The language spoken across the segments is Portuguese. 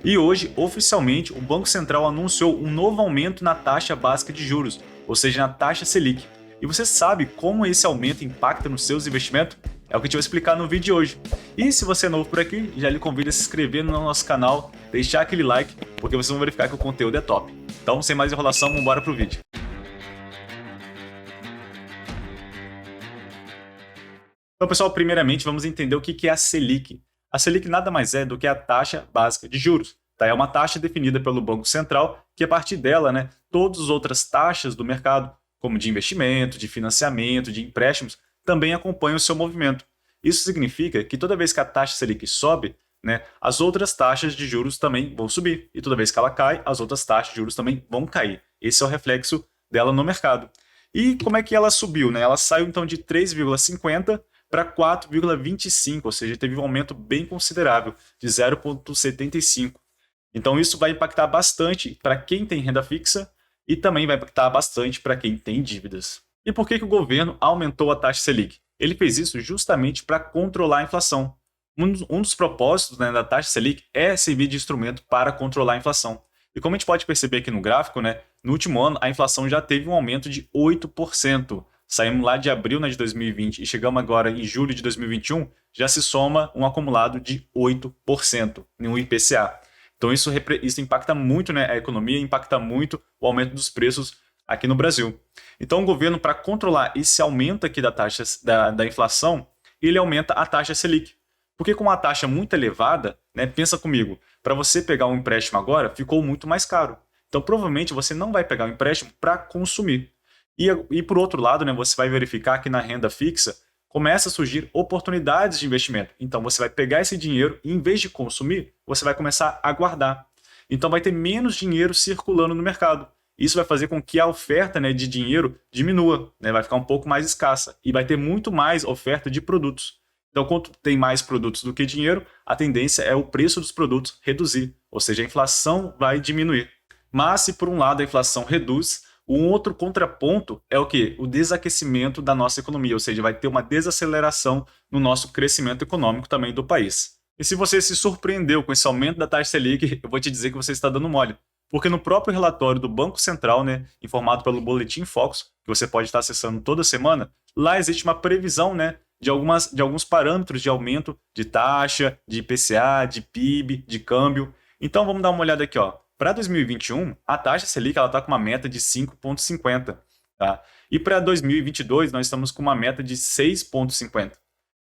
E hoje, oficialmente, o Banco Central anunciou um novo aumento na taxa básica de juros, ou seja, na taxa Selic. E você sabe como esse aumento impacta nos seus investimentos? É o que eu te vou explicar no vídeo de hoje. E se você é novo por aqui, já lhe convido a se inscrever no nosso canal, deixar aquele like, porque vocês vão verificar que o conteúdo é top. Então, sem mais enrolação, vamos embora pro vídeo. Então, pessoal, primeiramente vamos entender o que é a Selic. A Selic nada mais é do que a taxa básica de juros. Tá? É uma taxa definida pelo Banco Central, que a partir dela, todas as outras taxas do mercado, como de investimento, de financiamento, de empréstimos, também acompanham o seu movimento. Isso significa que toda vez que a taxa Selic sobe, as outras taxas de juros também vão subir. E toda vez que ela cai, as outras taxas de juros também vão cair. Esse é o reflexo dela no mercado. E como é que ela subiu? Ela saiu então de 3,50 para 4,25, ou seja, teve um aumento bem considerável, de 0,75. Então isso vai impactar bastante para quem tem renda fixa e também vai impactar bastante para quem tem dívidas. E por que o governo aumentou a taxa Selic? Ele fez isso justamente para controlar a inflação. Um dos propósitos da taxa Selic é servir de instrumento para controlar a inflação. E como a gente pode perceber aqui no gráfico, no último ano a inflação já teve um aumento de 8%. Saímos lá de abril de 2020 e chegamos agora em julho de 2021, já se soma um acumulado de 8% no IPCA. Então isso impacta muito a economia, impacta muito o aumento dos preços aqui no Brasil. Então o governo, para controlar esse aumento aqui da taxa da inflação, ele aumenta a taxa Selic. Porque com uma taxa muito elevada, pensa comigo, para você pegar um empréstimo agora, ficou muito mais caro. Então provavelmente você não vai pegar um empréstimo para consumir. E por outro lado, você vai verificar que na renda fixa começa a surgir oportunidades de investimento. Então você vai pegar esse dinheiro e, em vez de consumir, você vai começar a guardar. Então vai ter menos dinheiro circulando no mercado. Isso vai fazer com que a oferta de dinheiro diminua, vai ficar um pouco mais escassa e vai ter muito mais oferta de produtos. Então, quanto tem mais produtos do que dinheiro, a tendência é o preço dos produtos reduzir, ou seja, a inflação vai diminuir. Mas se por um lado a inflação reduz, um outro contraponto é o quê? O desaquecimento da nossa economia, ou seja, vai ter uma desaceleração no nosso crescimento econômico também do país. E se você se surpreendeu com esse aumento da taxa Selic, eu vou te dizer que você está dando mole. Porque no próprio relatório do Banco Central, informado pelo Boletim Focus, que você pode estar acessando toda semana, lá existe uma previsão de alguns parâmetros de aumento de taxa, de IPCA, de PIB, de câmbio. Então vamos dar uma olhada aqui, ó. Para 2021, a taxa Selic está com uma meta de 5,50. Tá? E para 2022, nós estamos com uma meta de 6,50.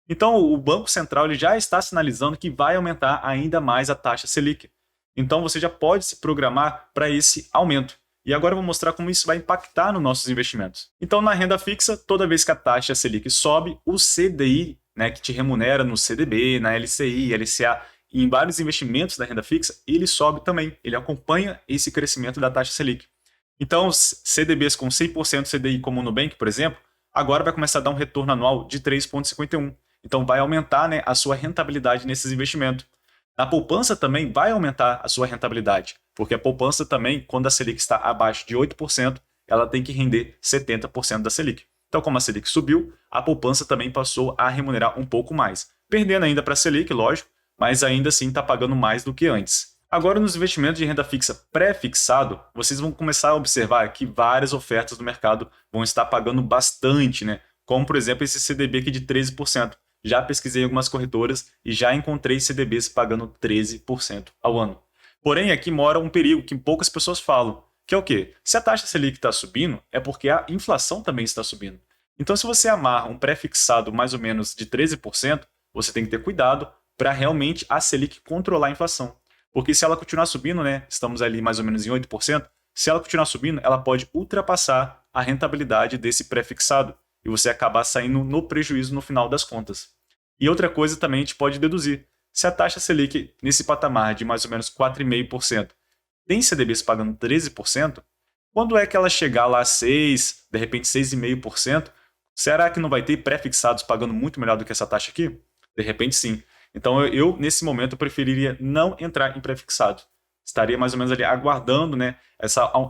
Então, o Banco Central ele já está sinalizando que vai aumentar ainda mais a taxa Selic. Então, você já pode se programar para esse aumento. E agora eu vou mostrar como isso vai impactar nos nossos investimentos. Então, na renda fixa, toda vez que a taxa Selic sobe, o CDI, que te remunera no CDB, na LCI, LCA, e em vários investimentos da renda fixa, ele sobe também. Ele acompanha esse crescimento da taxa Selic. Então, os CDBs com 100% CDI, como o Nubank, por exemplo, agora vai começar a dar um retorno anual de 3,51. Então, vai aumentar a sua rentabilidade nesses investimentos. Na poupança também vai aumentar a sua rentabilidade, porque a poupança também, quando a Selic está abaixo de 8%, ela tem que render 70% da Selic. Então, como a Selic subiu, a poupança também passou a remunerar um pouco mais. Perdendo ainda para a Selic, lógico, mas ainda assim está pagando mais do que antes. Agora, nos investimentos de renda fixa pré-fixado, vocês vão começar a observar que várias ofertas do mercado vão estar pagando bastante, como, por exemplo, esse CDB aqui de 13%. Já pesquisei algumas corretoras e já encontrei CDBs pagando 13% ao ano. Porém, aqui mora um perigo que poucas pessoas falam, que é o quê? Se a taxa Selic está subindo, é porque a inflação também está subindo. Então, se você amarra um pré-fixado mais ou menos de 13%, você tem que ter cuidado para realmente a Selic controlar a inflação. Porque se ela continuar subindo, estamos ali mais ou menos em 8%, se ela continuar subindo, ela pode ultrapassar a rentabilidade desse pré-fixado e você acabar saindo no prejuízo no final das contas. E outra coisa também a gente pode deduzir. Se a taxa Selic nesse patamar de mais ou menos 4,5% tem CDBs pagando 13%, quando é que ela chegar lá a 6%, de repente 6,5%, será que não vai ter pré-fixados pagando muito melhor do que essa taxa aqui? De repente sim. Então eu nesse momento, eu preferiria não entrar em pré-fixado. Estaria mais ou menos ali aguardando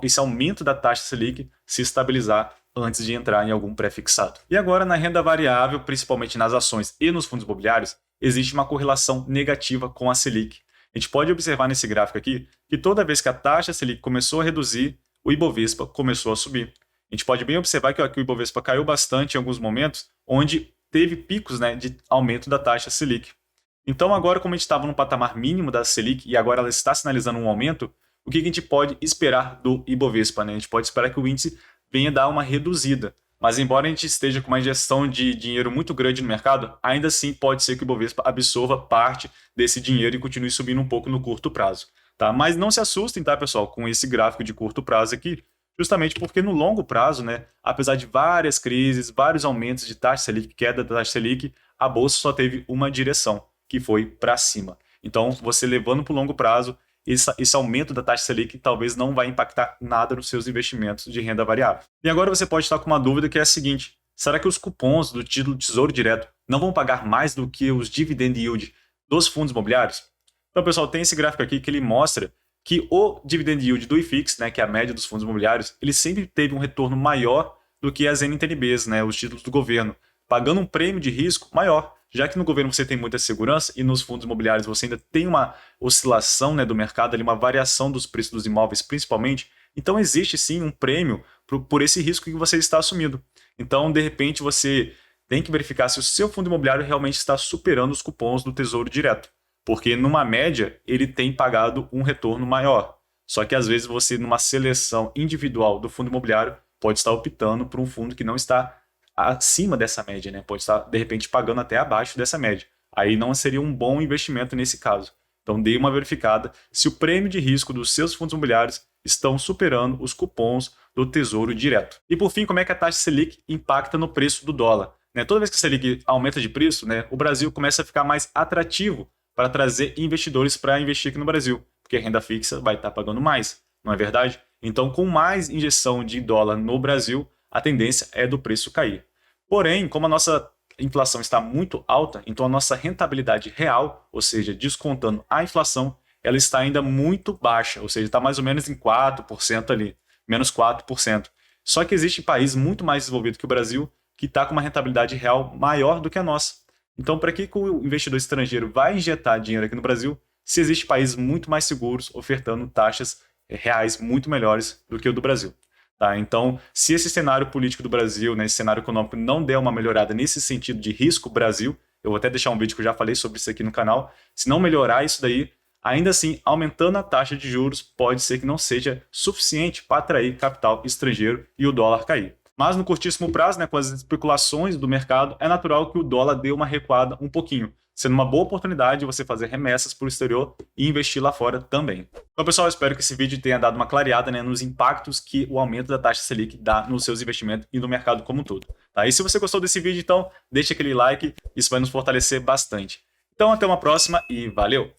esse aumento da taxa Selic se estabilizar antes de entrar em algum pré-fixado. E agora, na renda variável, principalmente nas ações e nos fundos imobiliários, existe uma correlação negativa com a Selic. A gente pode observar nesse gráfico aqui que toda vez que a taxa Selic começou a reduzir, o Ibovespa começou a subir. A gente pode bem observar que aqui o Ibovespa caiu bastante em alguns momentos, onde teve picos, né, de aumento da taxa Selic. Então agora, como a gente estava no patamar mínimo da Selic e agora ela está sinalizando um aumento, o que a gente pode esperar do Ibovespa, né? A gente pode esperar que o índice venha dar uma reduzida. Mas embora a gente esteja com uma injeção de dinheiro muito grande no mercado, ainda assim pode ser que o Ibovespa absorva parte desse dinheiro e continue subindo um pouco no curto prazo. Tá? Mas não se assustem, tá, pessoal, com esse gráfico de curto prazo aqui, justamente porque no longo prazo, né, apesar de várias crises, vários aumentos de taxa Selic, queda da taxa Selic, a bolsa só teve uma direção, que foi para cima. Então, você levando para o longo prazo, esse aumento da taxa Selic talvez não vai impactar nada nos seus investimentos de renda variável. E agora você pode estar com uma dúvida que é a seguinte: será que os cupons do título Tesouro Direto não vão pagar mais do que os dividend yield dos fundos imobiliários? Então, pessoal, tem esse gráfico aqui que ele mostra que o dividend yield do IFIX, né, que é a média dos fundos imobiliários, ele sempre teve um retorno maior do que as NTNBs, né, os títulos do governo, pagando um prêmio de risco maior. Já que no governo você tem muita segurança e nos fundos imobiliários você ainda tem uma oscilação, né, do mercado, ali, uma variação dos preços dos imóveis principalmente, então existe sim um prêmio por esse risco que você está assumindo. Então, de repente, você tem que verificar se o seu fundo imobiliário realmente está superando os cupons do Tesouro Direto, porque numa média ele tem pagado um retorno maior. Só que às vezes você, numa seleção individual do fundo imobiliário, pode estar optando por um fundo que não está acima dessa média, né? Pode estar, de repente, pagando até abaixo dessa média. Aí não seria um bom investimento nesse caso. Então, dê uma verificada se o prêmio de risco dos seus fundos imobiliários estão superando os cupons do Tesouro Direto. E, por fim, como é que a taxa Selic impacta no preço do dólar? Né? Toda vez que a Selic aumenta de preço, né, o Brasil começa a ficar mais atrativo para trazer investidores para investir aqui no Brasil, porque a renda fixa vai estar pagando mais, não é verdade? Então, com mais injeção de dólar no Brasil, a tendência é do preço cair. Porém, como a nossa inflação está muito alta, então a nossa rentabilidade real, ou seja, descontando a inflação, ela está ainda muito baixa, ou seja, está mais ou menos em 4% ali, menos 4%. Só que existe país muito mais desenvolvido que o Brasil que está com uma rentabilidade real maior do que a nossa. Então, para que o investidor estrangeiro vai injetar dinheiro aqui no Brasil se existe países muito mais seguros ofertando taxas reais muito melhores do que o do Brasil? Tá? Então, se esse cenário político do Brasil, né, esse cenário econômico não der uma melhorada nesse sentido de risco Brasil, eu vou até deixar um vídeo que eu já falei sobre isso aqui no canal, se não melhorar isso daí, ainda assim, aumentando a taxa de juros, pode ser que não seja suficiente para atrair capital estrangeiro e o dólar cair. Mas no curtíssimo prazo, né, com as especulações do mercado, é natural que o dólar dê uma recuada um pouquinho, sendo uma boa oportunidade de você fazer remessas para o exterior e investir lá fora também. Então, pessoal, espero que esse vídeo tenha dado uma clareada, né, nos impactos que o aumento da taxa Selic dá nos seus investimentos e no mercado como um todo. Tá? E se você gostou desse vídeo, então deixa aquele like, isso vai nos fortalecer bastante. Então, até uma próxima e valeu!